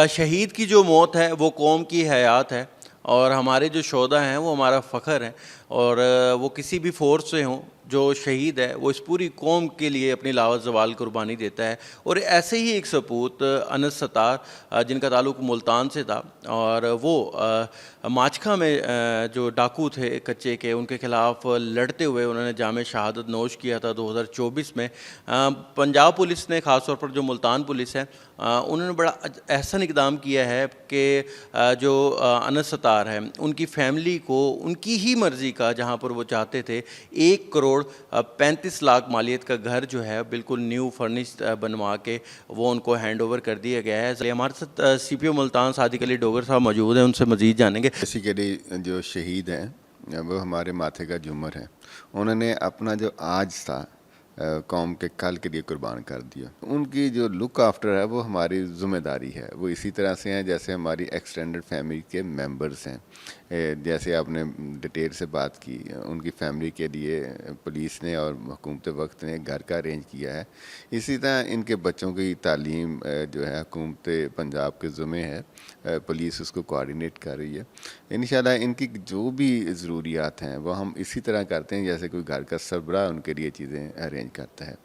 شہید کی جو موت ہے وہ قوم کی حیات ہے، اور ہمارے جو شہداء ہیں وہ ہمارا فخر ہے، اور وہ کسی بھی فورس سے ہوں، جو شہید ہے وہ اس پوری قوم کے لیے اپنی لاوت زوال قربانی دیتا ہے۔ اور ایسے ہی ایک سپوت انس ستار، جن کا تعلق ملتان سے تھا، اور وہ ماچکھا میں جو ڈاکو تھے کچے کے، ان کے خلاف لڑتے ہوئے انہوں نے جام شہادت نوش کیا تھا 2024 میں۔ پنجاب پولیس نے، خاص طور پر جو ملتان پولیس ہے، انہوں نے بڑا احسن اقدام کیا ہے کہ جو انس ستار ہے ان کی فیملی کو ان کی ہی مرضی کا، جہاں پر وہ چاہتے تھے، 1 کروڑ 35 لاکھ مالیت کا گھر جو ہے بالکل نیو فرنشڈ بنوا کے وہ ان کو ہینڈ اوور کر دیا گیا ہے۔ ہمارے ساتھ سی پی او ملتان صادق علی ڈوگر صاحب موجود ہیں، ان سے مزید جانیں گے۔ بیسیکلی جو شہید ہیں وہ ہمارے ماتھے کا جھومر ہیں، انہوں نے اپنا جو آج تھا قوم کے کل کے لیے قربان کر دیا۔ ان کی جو لک آفٹر ہے وہ ہماری ذمہ داری ہے، وہ اسی طرح سے ہیں جیسے ہماری ایکسٹینڈڈ فیملی کے ممبرز ہیں۔ جیسے آپ نے ڈیٹیل سے بات کی، ان کی فیملی کے لیے پولیس نے اور حکومت وقت نے گھر کا ارینج کیا ہے، اسی طرح ان کے بچوں کی تعلیم جو ہے حکومت پنجاب کے ذمہ ہے، پولیس اس کو کوآرڈینیٹ کر رہی ہے۔ انشاءاللہ ان کی جو بھی ضروریات ہیں وہ ہم اسی طرح کرتے ہیں جیسے کوئی گھر کا سربراہ ان کے لیے چیزیں ارینج کرتا ہے۔